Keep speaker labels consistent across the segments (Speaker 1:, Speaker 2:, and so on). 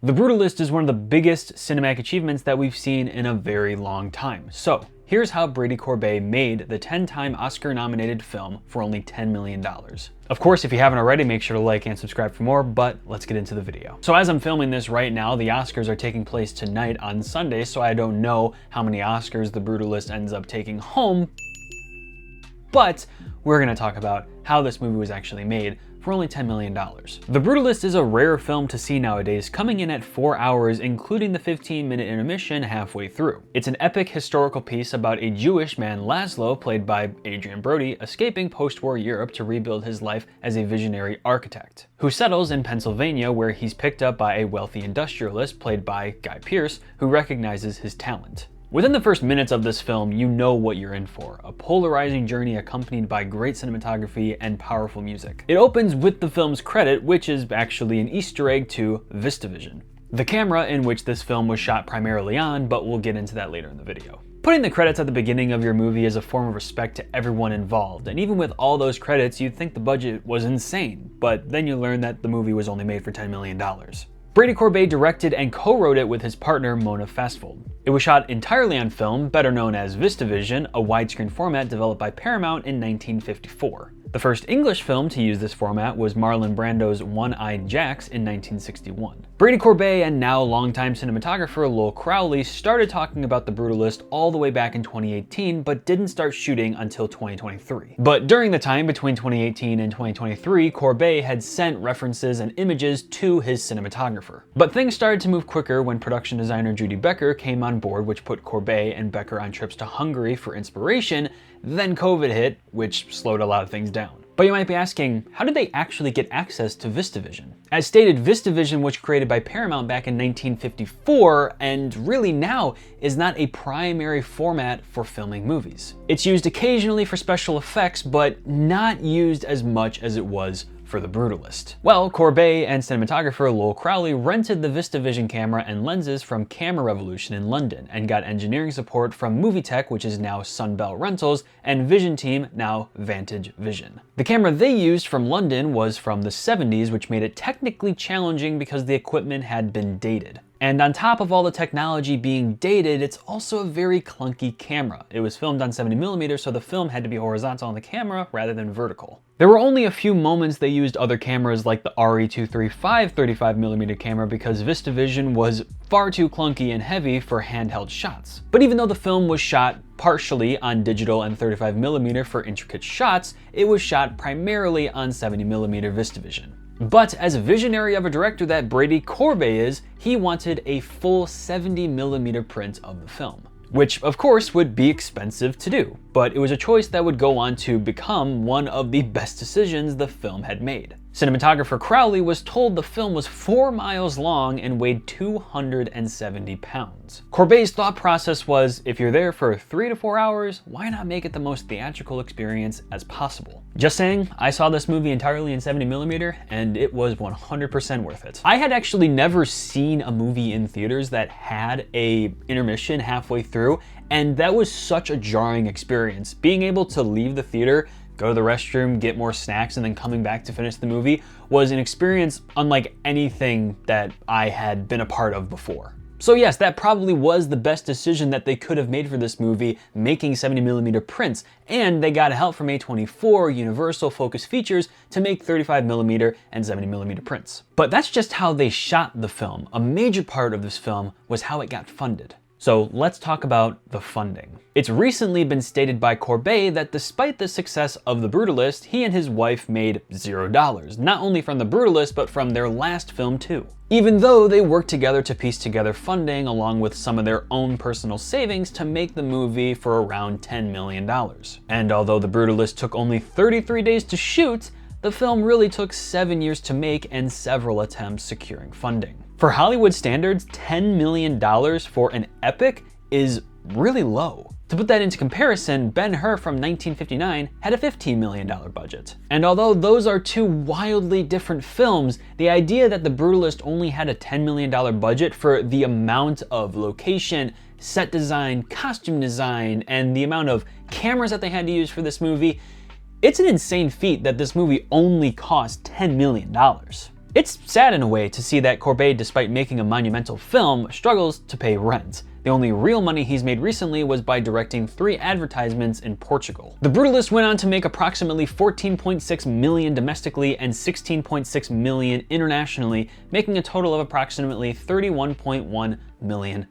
Speaker 1: The Brutalist is one of the biggest cinematic achievements that we've seen in a very long time. So here's how Brady Corbet made the 10-time Oscar-nominated film for only $10 million. Of course, if you haven't already, make sure to like and subscribe for more, but let's get into the video. So as I'm filming this right now, the Oscars are taking place tonight on Sunday, so I don't know how many Oscars The Brutalist ends up taking home, but we're gonna talk about how this movie was actually made for only $10 million. The Brutalist is a rare film to see nowadays, coming in at 4 hours, including the 15-minute intermission halfway through. It's an epic historical piece about a Jewish man, Laszlo, played by Adrian Brody, escaping post-war Europe to rebuild his life as a visionary architect, who settles in Pennsylvania, where he's picked up by a wealthy industrialist, played by Guy Pearce, who recognizes his talent. Within the first minutes of this film, you know what you're in for, a polarizing journey accompanied by great cinematography and powerful music. It opens with the film's credit, which is actually an Easter egg to VistaVision, the camera in which this film was shot primarily on, but we'll get into that later in the video. Putting the credits at the beginning of your movie is a form of respect to everyone involved, and even with all those credits, you'd think the budget was insane, but then you learn that the movie was only made for $10 million. Brady Corbet directed and co-wrote it with his partner Mona Fastvold. It was shot entirely on film, better known as VistaVision, a widescreen format developed by Paramount in 1954. The first English film to use this format was Marlon Brando's One-Eyed Jacks in 1961. Brady Corbet and now longtime cinematographer Lowell Crowley started talking about The Brutalist all the way back in 2018, but didn't start shooting until 2023. But during the time between 2018 and 2023, Corbet had sent references and images to his cinematographer. But things started to move quicker when production designer Judy Becker came on board, which put Corbet and Becker on trips to Hungary for inspiration. Then COVID hit, which slowed a lot of things down. But you might be asking, how did they actually get access to VistaVision? As stated, VistaVision was created by Paramount back in 1954, and really now is not a primary format for filming movies. It's used occasionally for special effects, but not used as much as it was for The Brutalist. Well, Corbet and cinematographer Lowell Crowley rented the VistaVision camera and lenses from Camera Revolution in London and got engineering support from Movie Tech, which is now Sunbelt Rentals, and Vision Team, now Vantage Vision. The camera they used from London was from the 70s, which made it technically challenging because the equipment had been dated. And on top of all the technology being dated, it's also a very clunky camera. It was filmed on 70mm, so the film had to be horizontal on the camera rather than vertical. There were only a few moments they used other cameras like the RE235 35mm camera because VistaVision was far too clunky and heavy for handheld shots. But even though the film was shot partially on digital and 35mm for intricate shots, it was shot primarily on 70mm VistaVision. But as a visionary of a director that Brady Corbet is, he wanted a full 70mm print of the film, which of course would be expensive to do, but it was a choice that would go on to become one of the best decisions the film had made. Cinematographer Crowley was told the film was 4 miles long and weighed 270 pounds. Corbet's thought process was, if you're there for 3 to 4 hours, why not make it the most theatrical experience as possible? Just saying, I saw this movie entirely in 70mm and it was 100% worth it. I had actually never seen a movie in theaters that had a intermission halfway through, and that was such a jarring experience. Being able to leave the theater, go to the restroom, get more snacks, and then coming back to finish the movie was an experience unlike anything that I had been a part of before. So yes, that probably was the best decision that they could have made for this movie, making 70mm prints, and they got help from A24, Universal, Focus Features to make 35mm and 70mm prints. But that's just how they shot the film. A major part of this film was how it got funded. So let's talk about the funding. It's recently been stated by Corbet that despite the success of The Brutalist, he and his wife made $0, not only from The Brutalist, but from their last film too. Even though they worked together to piece together funding along with some of their own personal savings to make the movie for around $10 million. And although The Brutalist took only 33 days to shoot, the film really took 7 years to make and several attempts securing funding. For Hollywood standards, $10 million for an epic is really low. To put that into comparison, Ben-Hur from 1959 had a $15 million budget. And although those are two wildly different films, the idea that The Brutalist only had a $10 million budget for the amount of location, set design, costume design, and the amount of cameras that they had to use for this movie, it's an insane feat that this movie only cost $10 million. It's sad in a way to see that Courbet, despite making a monumental film, struggles to pay rent. The only real money he's made recently was by directing 3 advertisements in Portugal. The Brutalist went on to make approximately 14.6 million domestically and 16.6 million internationally, making a total of approximately $31.1 million.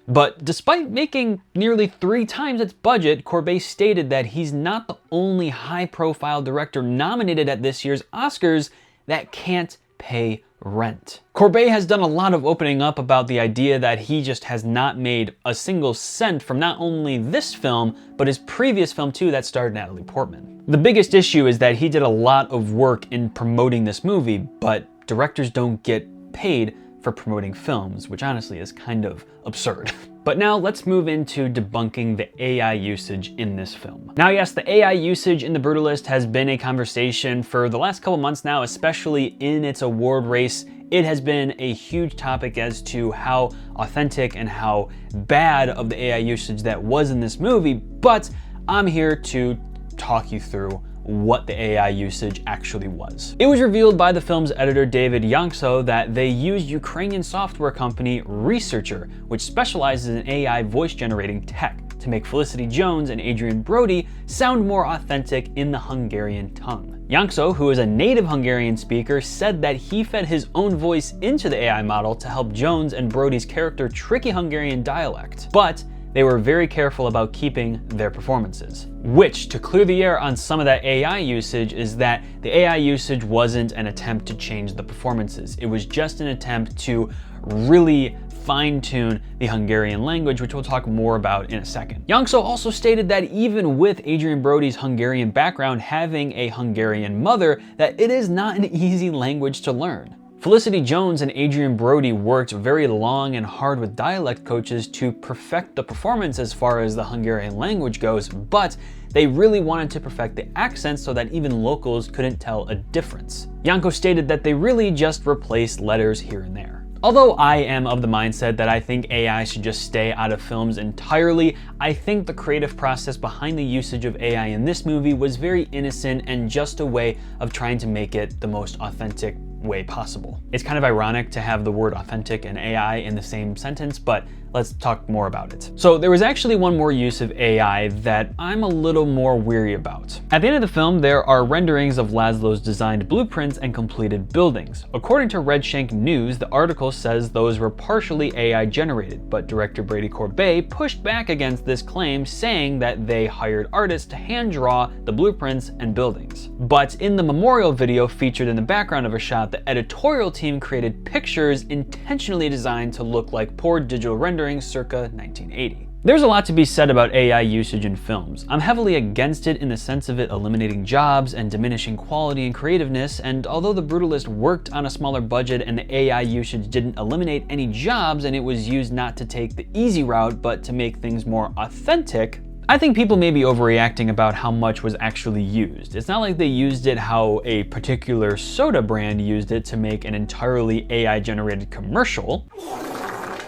Speaker 1: But despite making nearly 3 times its budget, Courbet stated that he's not the only high-profile director nominated at this year's Oscars that can't pay rent. Courbet has done a lot of opening up about the idea that he just has not made a single cent from not only this film, but his previous film too that starred Natalie Portman. The biggest issue is that he did a lot of work in promoting this movie, but directors don't get paid for promoting films, which honestly is kind of absurd. But now let's move into debunking the AI usage in this film. Now yes, the AI usage in The Brutalist has been a conversation for the last couple months now, especially in its award race. It has been a huge topic as to how authentic and how bad of the AI usage that was in this movie, but I'm here to talk you through what the AI usage actually was. It was revealed by the film's editor David Yankso that they used Ukrainian software company Researcher, which specializes in AI voice generating tech, to make Felicity Jones and Adrien Brody sound more authentic in the Hungarian tongue. Yankso, who is a native Hungarian speaker, said that he fed his own voice into the AI model to help Jones and Brody's character tricky Hungarian dialect, but they were very careful about keeping their performances. Which, to clear the air on some of that AI usage, is that the AI usage wasn't an attempt to change the performances. It was just an attempt to really fine-tune the Hungarian language, which we'll talk more about in a second. Yankso also stated that even with Adrien Brody's Hungarian background having a Hungarian mother, that it is not an easy language to learn. Felicity Jones and Adrien Brody worked very long and hard with dialect coaches to perfect the performance as far as the Hungarian language goes, but they really wanted to perfect the accents so that even locals couldn't tell a difference. Yankso stated that they really just replaced letters here and there. Although I am of the mindset that I think AI should just stay out of films entirely, I think the creative process behind the usage of AI in this movie was very innocent and just a way of trying to make it the most authentic way possible. It's kind of ironic to have the word authentic and AI in the same sentence, but let's talk more about it. So there was actually one more use of AI that I'm a little more weary about. At the end of the film, there are renderings of Laszlo's designed blueprints and completed buildings. According to Redshank News, the article says those were partially AI generated, but director Brady Corbet pushed back against this claim, saying that they hired artists to hand draw the blueprints and buildings. But in the memorial video featured in the background of a shot, the editorial team created pictures intentionally designed to look like poor digital renderings circa 1980. There's a lot to be said about AI usage in films. I'm heavily against it in the sense of it eliminating jobs and diminishing quality and creativeness, and although The Brutalist worked on a smaller budget and the AI usage didn't eliminate any jobs and it was used not to take the easy route but to make things more authentic, I think people may be overreacting about how much was actually used. It's not like they used it how a particular soda brand used it to make an entirely AI-generated commercial.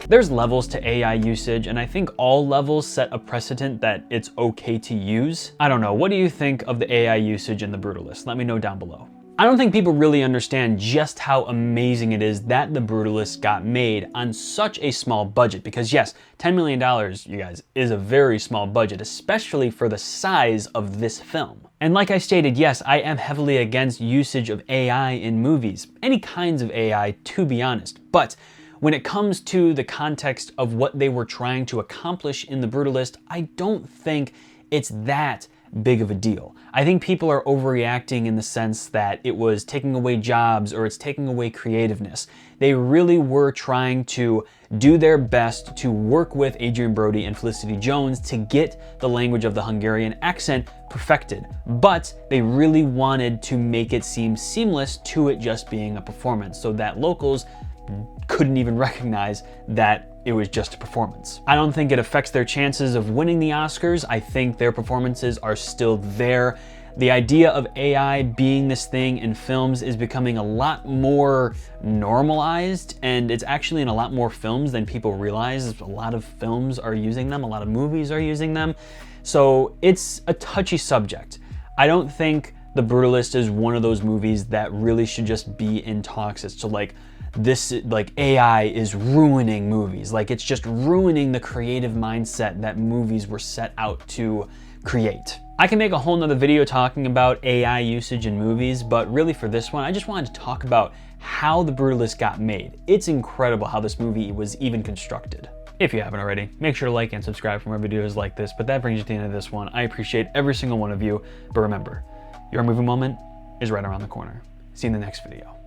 Speaker 1: There's levels to AI usage, and I think all levels set a precedent that it's okay to use. I don't know, what do you think of the AI usage in The Brutalist? Let me know down below. I don't think people really understand just how amazing it is that The Brutalist got made on such a small budget, because yes, $10 million, you guys, is a very small budget, especially for the size of this film. And like I stated, yes, I am heavily against usage of AI in movies, any kinds of AI, to be honest, but when it comes to the context of what they were trying to accomplish in The Brutalist, I don't think it's that big of a deal. I think people are overreacting in the sense that it was taking away jobs or it's taking away creativeness. They really were trying to do their best to work with Adrien Brody and Felicity Jones to get the language of the Hungarian accent perfected, but they really wanted to make it seem seamless to it just being a performance so that locals couldn't even recognize that it was just a performance. I don't think it affects their chances of winning the Oscars. I think their performances are still there. The idea of AI being this thing in films is becoming a lot more normalized, and it's actually in a lot more films than people realize. A lot of films are using them, a lot of movies are using them. So it's a touchy subject. I don't think The Brutalist is one of those movies that really should just be in talks as to like, this, like AI is ruining movies. Like it's just ruining the creative mindset that movies were set out to create. I can make a whole nother video talking about AI usage in movies, but really for this one, I just wanted to talk about how The Brutalist got made. It's incredible how this movie was even constructed. If you haven't already, make sure to like and subscribe for more videos like this, but that brings you to the end of this one. I appreciate every single one of you, but remember, your movie moment is right around the corner. See you in the next video.